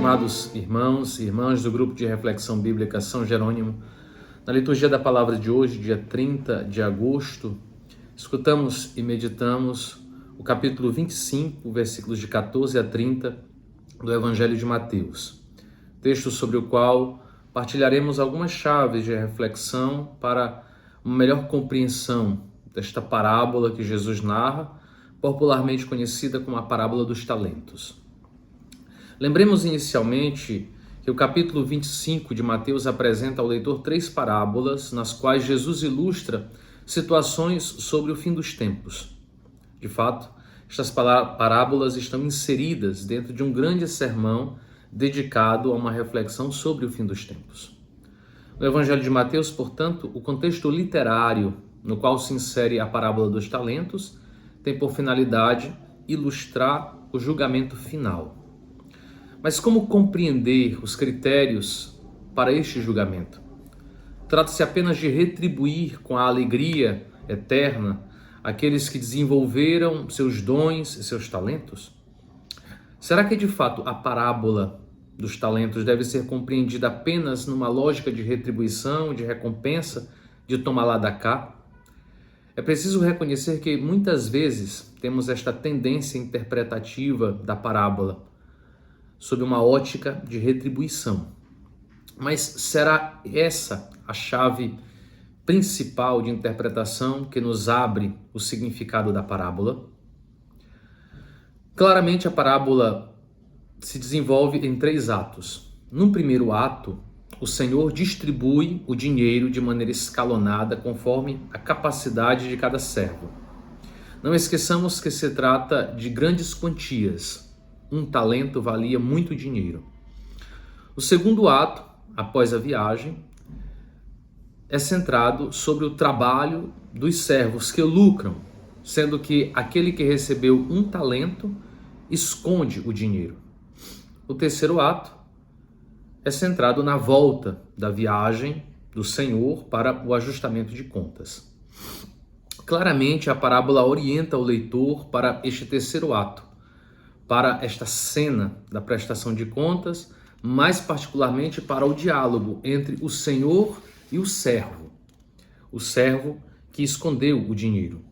amados irmãos e irmãs do grupo de reflexão bíblica São Jerônimo, na liturgia da palavra de hoje, dia 30 de agosto, escutamos e meditamos o capítulo 25, versículos de 14 a 30 do Evangelho de Mateus, texto sobre o qual partilharemos algumas chaves de reflexão para uma melhor compreensão desta parábola que Jesus narra, popularmente conhecida como a parábola dos talentos. Lembremos inicialmente que o capítulo 25 de Mateus apresenta ao leitor três parábolas nas quais Jesus ilustra situações sobre o fim dos tempos. De fato, estas parábolas estão inseridas dentro de um grande sermão dedicado a uma reflexão sobre o fim dos tempos. No Evangelho de Mateus, portanto, o contexto literário no qual se insere a parábola dos talentos tem por finalidade ilustrar o julgamento final. Mas como compreender os critérios para este julgamento? Trata-se apenas de retribuir com a alegria eterna aqueles que desenvolveram seus dons e seus talentos? Será que de fato a parábola dos talentos deve ser compreendida apenas numa lógica de retribuição, de recompensa, de toma lá da cá? É preciso reconhecer que muitas vezes temos esta tendência interpretativa da parábola sob uma ótica de retribuição. Mas será essa a chave principal de interpretação que nos abre o significado da parábola? Claramente a parábola se desenvolve em três atos. No primeiro ato, o Senhor distribui o dinheiro de maneira escalonada conforme a capacidade de cada servo. Não esqueçamos que se trata de grandes quantias. Um talento valia muito dinheiro. O segundo ato, após a viagem, é centrado sobre o trabalho dos servos que lucram, sendo que aquele que recebeu um talento esconde o dinheiro. O terceiro ato é centrado na volta da viagem do Senhor para o ajustamento de contas. Claramente, a parábola orienta o leitor para este terceiro ato, para esta cena da prestação de contas, mais particularmente para o diálogo entre o Senhor e o servo que escondeu o dinheiro.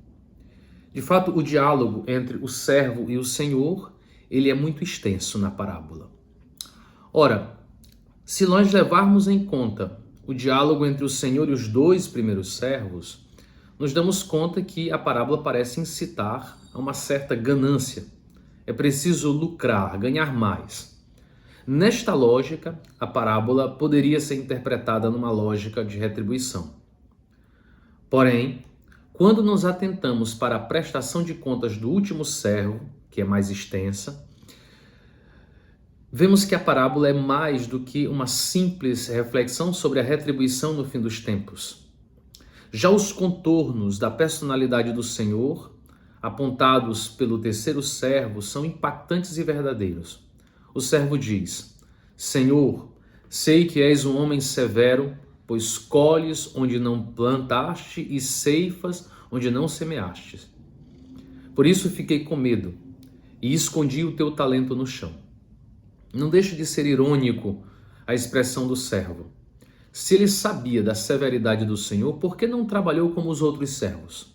De fato, o diálogo entre o servo e o Senhor, ele é muito extenso na parábola. Ora, se nós levarmos em conta o diálogo entre o Senhor e os dois primeiros servos, nos damos conta que a parábola parece incitar a uma certa ganância. É preciso lucrar, ganhar mais. Nesta lógica, a parábola poderia ser interpretada numa lógica de retribuição. Porém, quando nos atentamos para a prestação de contas do último servo, que é mais extensa, vemos que a parábola é mais do que uma simples reflexão sobre a retribuição no fim dos tempos. Já os contornos da personalidade do Senhor, apontados pelo terceiro servo, são impactantes e verdadeiros. O servo diz: Senhor, sei que és um homem severo, pois colhes onde não plantaste e ceifas onde não semeaste. Por isso fiquei com medo e escondi o teu talento no chão. Não deixa de ser irônico a expressão do servo. Se ele sabia da severidade do Senhor, por que não trabalhou como os outros servos?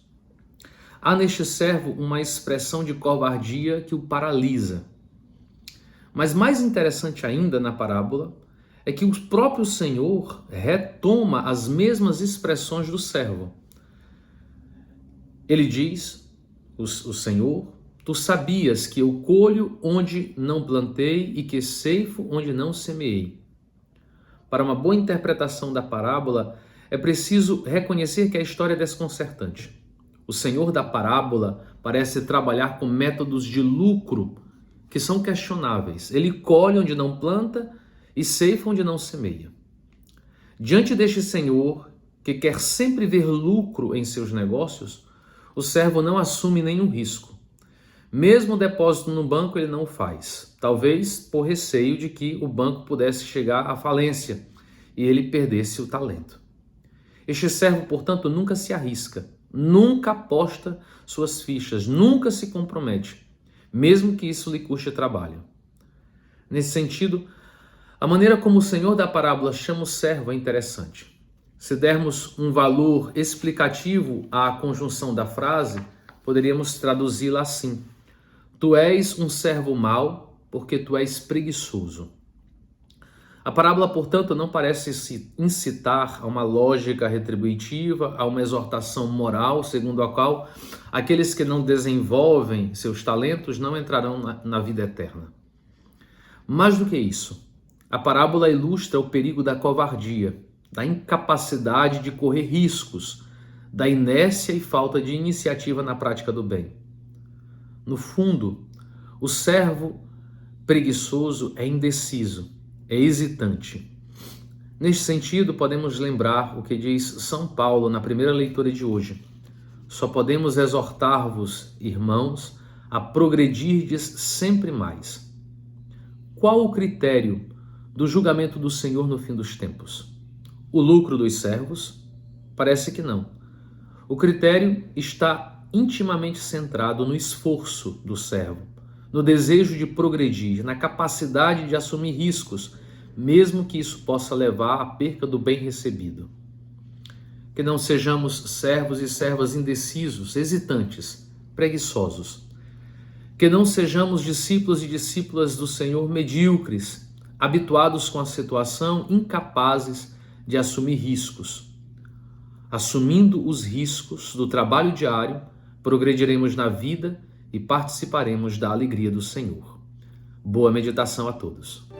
Há neste servo uma expressão de covardia que o paralisa. Mas mais interessante ainda na parábola é que o próprio Senhor retoma as mesmas expressões do servo. Ele diz, o Senhor, tu sabias que eu colho onde não plantei e que ceifo onde não semeei. Para uma boa interpretação da parábola, é preciso reconhecer que a história é desconcertante. O Senhor da parábola parece trabalhar com métodos de lucro que são questionáveis. Ele colhe onde não planta e ceifa onde não semeia. Diante deste Senhor, que quer sempre ver lucro em seus negócios, o servo não assume nenhum risco. Mesmo o depósito no banco ele não o faz, talvez por receio de que o banco pudesse chegar à falência e ele perdesse o talento. Este servo, portanto, nunca se arrisca, nunca aposta suas fichas, nunca se compromete, mesmo que isso lhe custe trabalho. Nesse sentido, A maneira como o Senhor da parábola chama o servo é interessante. Se dermos um valor explicativo à conjunção da frase, poderíamos traduzi-la assim: Tu és um servo mau, porque tu és preguiçoso. A parábola, portanto, não parece se incitar a uma lógica retributiva, a uma exortação moral, segundo a qual aqueles que não desenvolvem seus talentos não entrarão na vida eterna. Mais do que isso, a parábola ilustra o perigo da covardia, da incapacidade de correr riscos, da inércia e falta de iniciativa na prática do bem. No fundo, o servo preguiçoso é indeciso, é hesitante. Neste sentido, podemos lembrar o que diz São Paulo na primeira leitura de hoje. Só podemos exortar-vos, irmãos, a progredirdes sempre mais. Qual o critério do julgamento do Senhor no fim dos tempos? O lucro dos servos? Parece que não. O critério está intimamente centrado no esforço do servo, no desejo de progredir, na capacidade de assumir riscos, mesmo que isso possa levar à perca do bem recebido. Que não sejamos servos e servas indecisos, hesitantes, preguiçosos. Que não sejamos discípulos e discípulas do Senhor medíocres, habituados com a situação, incapazes de assumir riscos. Assumindo os riscos do trabalho diário, progrediremos na vida e participaremos da alegria do Senhor. Boa meditação a todos.